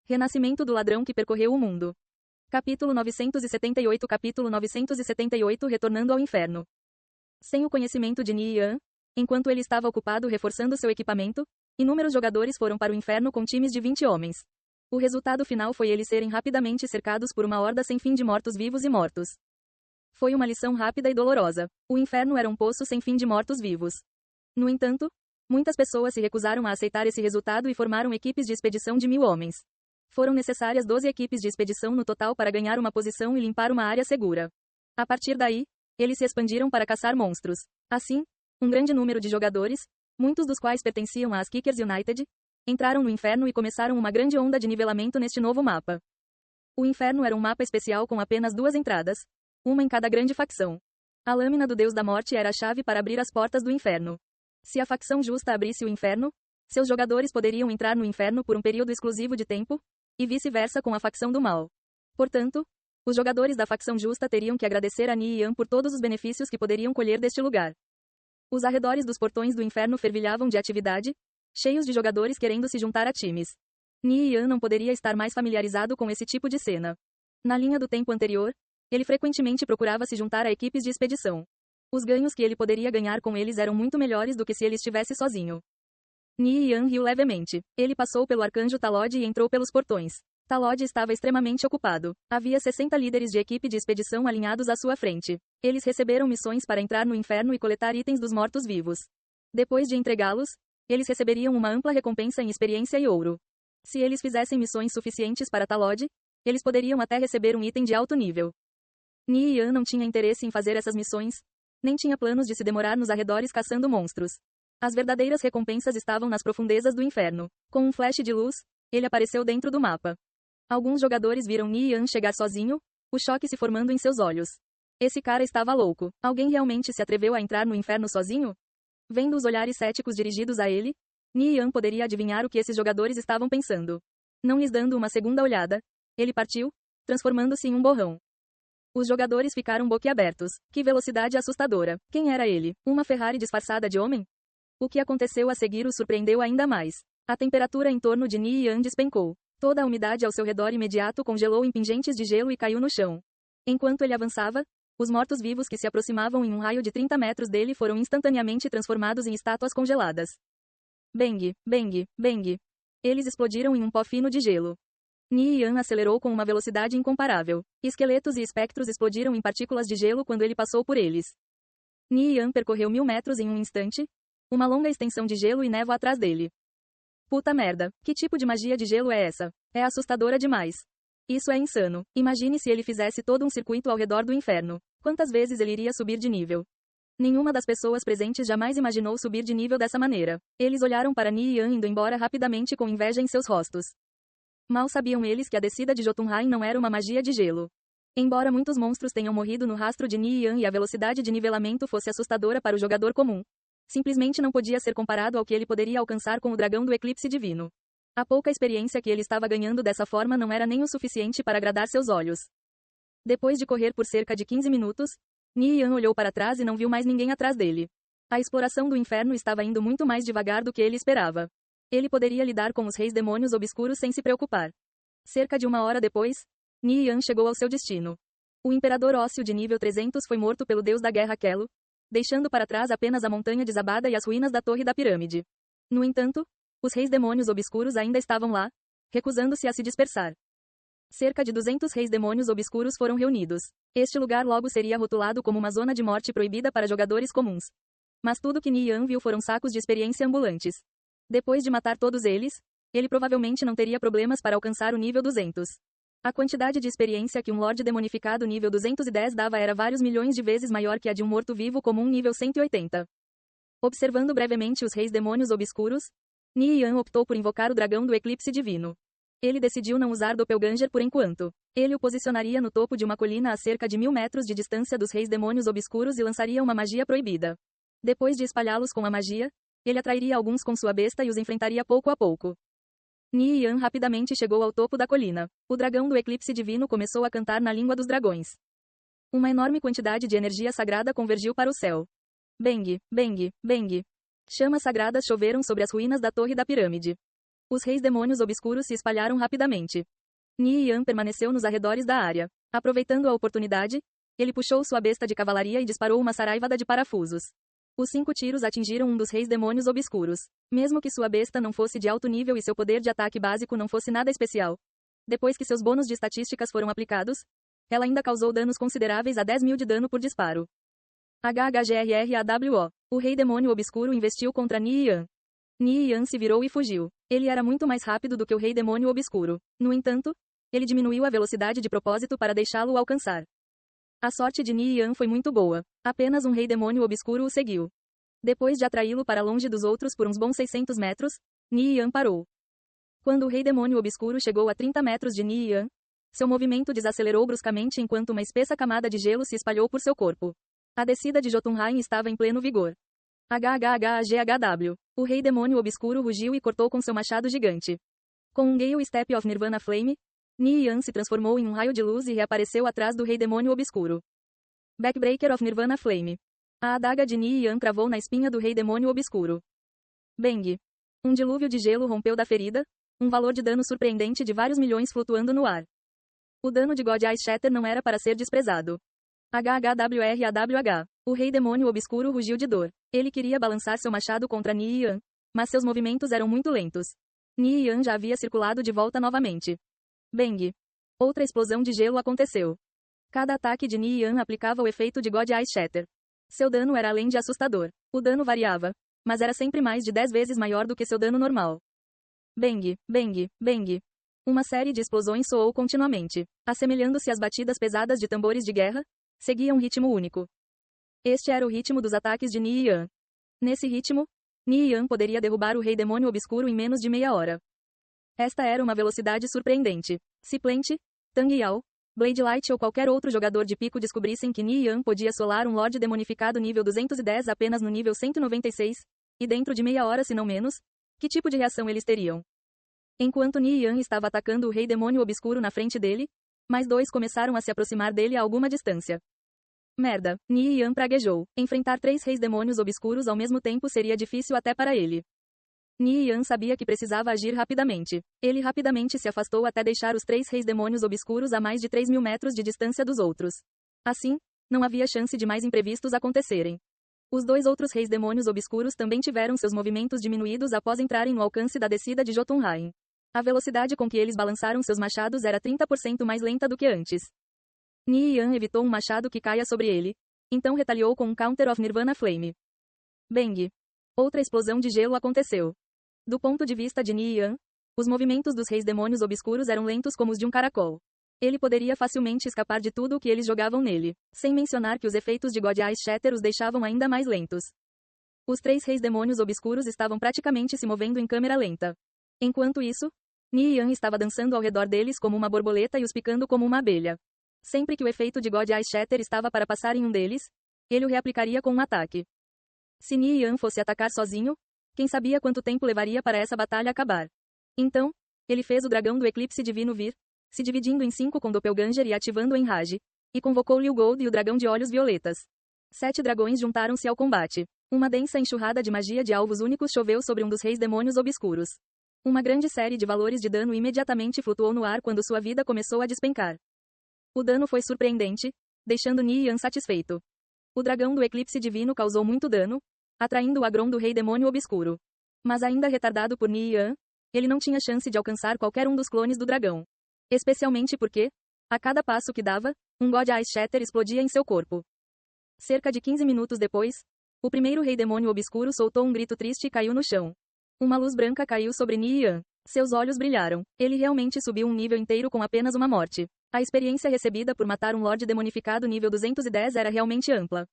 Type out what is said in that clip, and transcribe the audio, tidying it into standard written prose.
Renascimento do ladrão que percorreu o mundo. Capítulo 978 Capítulo 978 Retornando ao inferno. Sem o conhecimento de Ni Yan, enquanto ele estava ocupado reforçando seu equipamento, inúmeros jogadores foram para o inferno com times de 20 homens. O resultado final foi eles serem rapidamente cercados por uma horda sem fim de mortos-vivos e mortos. Foi uma lição rápida e dolorosa. O inferno era um poço sem fim de mortos-vivos. No entanto, muitas pessoas se recusaram a aceitar esse resultado e formaram equipes de expedição de 1000 homens. Foram necessárias 12 equipes de expedição no total para ganhar uma posição e limpar uma área segura. A partir daí, eles se expandiram para caçar monstros. Assim, um grande número de jogadores, muitos dos quais pertenciam às Kickers United, entraram no inferno e começaram uma grande onda de nivelamento neste novo mapa. O inferno era um mapa especial com apenas 2 entradas, uma em cada grande facção. A lâmina do Deus da Morte era a chave para abrir as portas do inferno. Se a facção justa abrisse o inferno, seus jogadores poderiam entrar no inferno por um período exclusivo de tempo, e vice-versa com a facção do mal. Portanto, os jogadores da facção justa teriam que agradecer a Ni Yan por todos os benefícios que poderiam colher deste lugar. Os arredores dos portões do inferno fervilhavam de atividade, cheios de jogadores querendo se juntar a times. Ni Yan não poderia estar mais familiarizado com esse tipo de cena. Na linha do tempo anterior, ele frequentemente procurava se juntar a equipes de expedição. Os ganhos que ele poderia ganhar com eles eram muito melhores do que se ele estivesse sozinho. Ni Yan riu levemente. Ele passou pelo arcanjo Talod e entrou pelos portões. Talod estava extremamente ocupado. Havia 60 líderes de equipe de expedição alinhados à sua frente. Eles receberam missões para entrar no inferno e coletar itens dos mortos-vivos. Depois de entregá-los, eles receberiam uma ampla recompensa em experiência e ouro. Se eles fizessem missões suficientes para Talod, eles poderiam até receber um item de alto nível. Ni Yan não tinha interesse em fazer essas missões, nem tinha planos de se demorar nos arredores caçando monstros. As verdadeiras recompensas estavam nas profundezas do inferno. Com um flash de luz, ele apareceu dentro do mapa. Alguns jogadores viram Ni Yan chegar sozinho, o choque se formando em seus olhos. Esse cara estava louco. Alguém realmente se atreveu a entrar no inferno sozinho? Vendo os olhares céticos dirigidos a ele, Ni Yan poderia adivinhar o que esses jogadores estavam pensando. Não lhes dando uma segunda olhada, ele partiu, transformando-se em um borrão. Os jogadores ficaram boquiabertos. Que velocidade assustadora. Quem era ele? Uma Ferrari disfarçada de homem? O que aconteceu a seguir o surpreendeu ainda mais. A temperatura em torno de Ni Yan despencou. Toda a umidade ao seu redor imediato congelou em pingentes de gelo e caiu no chão. Enquanto ele avançava, os mortos-vivos que se aproximavam em um raio de 30 metros dele foram instantaneamente transformados em estátuas congeladas. Bang, bang, bang. Eles explodiram em um pó fino de gelo. Ni Yan acelerou com uma velocidade incomparável. Esqueletos e espectros explodiram em partículas de gelo quando ele passou por eles. Ni Yan percorreu 1000 metros em um instante, uma longa extensão de gelo e névoa atrás dele. Puta merda, que tipo de magia de gelo é essa? É assustadora demais. Isso é insano. Imagine se ele fizesse todo um circuito ao redor do inferno. Quantas vezes ele iria subir de nível? Nenhuma das pessoas presentes jamais imaginou subir de nível dessa maneira. Eles olharam para Ni Yan indo embora rapidamente com inveja em seus rostos. Mal sabiam eles que a descida de Jotunheim não era uma magia de gelo. Embora muitos monstros tenham morrido no rastro de Ni Yan e a velocidade de nivelamento fosse assustadora para o jogador comum, simplesmente não podia ser comparado ao que ele poderia alcançar com o dragão do eclipse divino. A pouca experiência que ele estava ganhando dessa forma não era nem o suficiente para agradar seus olhos. Depois de correr por cerca de 15 minutos, Ni Yan olhou para trás e não viu mais ninguém atrás dele. A exploração do inferno estava indo muito mais devagar do que ele esperava. Ele poderia lidar com os reis demônios obscuros sem se preocupar. Cerca de 1 hora depois, Ni Yan chegou ao seu destino. O imperador ósseo de nível 300 foi morto pelo deus da guerra Kelo, deixando para trás apenas a montanha desabada e as ruínas da torre da pirâmide. No entanto, os reis demônios obscuros ainda estavam lá, recusando-se a se dispersar. Cerca de 200 reis demônios obscuros foram reunidos. Este lugar logo seria rotulado como uma zona de morte proibida para jogadores comuns. Mas tudo que Ni Yan viu foram sacos de experiência ambulantes. Depois de matar todos eles, ele provavelmente não teria problemas para alcançar o nível 200. A quantidade de experiência que um Lorde demonificado nível 210 dava era vários milhões de vezes maior que a de um morto-vivo comum nível 180. Observando brevemente os reis demônios obscuros, Ni Yan optou por invocar o dragão do eclipse divino. Ele decidiu não usar Doppelganger por enquanto. Ele o posicionaria no topo de uma colina a cerca de 1000 metros de distância dos reis demônios obscuros e lançaria uma magia proibida. Depois de espalhá-los com a magia, ele atrairia alguns com sua besta e os enfrentaria pouco a pouco. Ni Yan rapidamente chegou ao topo da colina. O dragão do eclipse divino começou a cantar na língua dos dragões. Uma enorme quantidade de energia sagrada convergiu para o céu. Bang, bang, bang. Chamas sagradas choveram sobre as ruínas da torre da pirâmide. Os reis demônios obscuros se espalharam rapidamente. Ni Yan permaneceu nos arredores da área. Aproveitando a oportunidade, ele puxou sua besta de cavalaria e disparou uma saraivada de parafusos. Os 5 tiros atingiram um dos reis demônios obscuros. Mesmo que sua besta não fosse de alto nível e seu poder de ataque básico não fosse nada especial. Depois que seus bônus de estatísticas foram aplicados, ela ainda causou danos consideráveis a 10.000 de dano por disparo. HHGRRAWO. O rei demônio obscuro investiu contra Ni Yan. Ni Yan se virou e fugiu. Ele era muito mais rápido do que o rei demônio obscuro. No entanto, ele diminuiu a velocidade de propósito para deixá-lo alcançar. A sorte de Ni Yan foi muito boa. Apenas um rei demônio obscuro o seguiu. Depois de atraí-lo para longe dos outros por uns bons 600 metros, Ni Yan parou. Quando o rei demônio obscuro chegou a 30 metros de Ni Yan, seu movimento desacelerou bruscamente enquanto uma espessa camada de gelo se espalhou por seu corpo. A descida de Jotunheim estava em pleno vigor. HHHGHW. O rei demônio obscuro rugiu e cortou com seu machado gigante. Com um Gale Step of Nirvana Flame, Ni Yan se transformou em um raio de luz e reapareceu atrás do rei demônio obscuro. Backbreaker of Nirvana Flame. A adaga de Ni Yan cravou na espinha do rei demônio obscuro. Bang. Um dilúvio de gelo rompeu da ferida, um valor de dano surpreendente de vários milhões flutuando no ar. O dano de God Ice Shatter não era para ser desprezado. HHWRAWH. O rei demônio obscuro rugiu de dor. Ele queria balançar seu machado contra Ni Yan, mas seus movimentos eram muito lentos. Ni Yan já havia circulado de volta novamente. Bang. Outra explosão de gelo aconteceu. Cada ataque de Ni Yan aplicava o efeito de God Ice Shatter. Seu dano era além de assustador. O dano variava, mas era sempre mais de 10 vezes maior do que seu dano normal. Bang, bang, bang. Uma série de explosões soou continuamente, assemelhando-se às batidas pesadas de tambores de guerra, seguia um ritmo único. Este era o ritmo dos ataques de Ni Yan. Nesse ritmo, Ni Yan poderia derrubar o rei demônio obscuro em menos de meia hora. Esta era uma velocidade surpreendente. Se Plant, Tang Yao, Blade Light ou qualquer outro jogador de pico descobrissem que Ni Yan podia solar um Lorde demonificado nível 210 apenas no nível 196, e dentro de meia hora se não menos, que tipo de reação eles teriam? Enquanto Ni Yan estava atacando o rei demônio obscuro na frente dele, mais 2 começaram a se aproximar dele a alguma distância. Merda, Ni Yan praguejou. Enfrentar 3 reis demônios obscuros ao mesmo tempo seria difícil até para ele. Ni Yan sabia que precisava agir rapidamente. Ele rapidamente se afastou até deixar os 3 reis demônios obscuros a mais de 3.000 metros de distância dos outros. Assim, não havia chance de mais imprevistos acontecerem. Os 2 outros reis demônios obscuros também tiveram seus movimentos diminuídos após entrarem no alcance da descida de Jotunheim. A velocidade com que eles balançaram seus machados era 30% mais lenta do que antes. Ni Yan evitou um machado que caia sobre ele, então retaliou com um Counter of Nirvana Flame. Bang! Outra explosão de gelo aconteceu. Do ponto de vista de Ni Yan, os movimentos dos reis demônios obscuros eram lentos como os de um caracol. Ele poderia facilmente escapar de tudo o que eles jogavam nele, sem mencionar que os efeitos de God Ice Shatter os deixavam ainda mais lentos. Os 3 reis demônios obscuros estavam praticamente se movendo em câmera lenta. Enquanto isso, Ni Yan estava dançando ao redor deles como uma borboleta e os picando como uma abelha. Sempre que o efeito de God Ice Shatter estava para passar em um deles, ele o reaplicaria com um ataque. Se Ni Yan fosse atacar sozinho, quem sabia quanto tempo levaria para essa batalha acabar. Então, ele fez o dragão do eclipse divino vir, se dividindo em 5 com Doppelganger e ativando o Enrage, e convocou Liu Gold e o dragão de olhos violetas. 7 dragões juntaram-se ao combate. Uma densa enxurrada de magia de alvos únicos choveu sobre um dos reis demônios obscuros. Uma grande série de valores de dano imediatamente flutuou no ar quando sua vida começou a despencar. O dano foi surpreendente, deixando Ni Yan satisfeito. O dragão do eclipse divino causou muito dano, atraindo o Agron do rei demônio obscuro. Mas ainda retardado por Ni Yan, ele não tinha chance de alcançar qualquer um dos clones do dragão. Especialmente porque, a cada passo que dava, um God Ice Shatter explodia em seu corpo. Cerca de 15 minutos depois, o primeiro rei demônio obscuro soltou um grito triste e caiu no chão. Uma luz branca caiu sobre Ni Yan. Seus olhos brilharam. Ele realmente subiu um nível inteiro com apenas uma morte. A experiência recebida por matar um Lorde demonificado nível 210 era realmente ampla.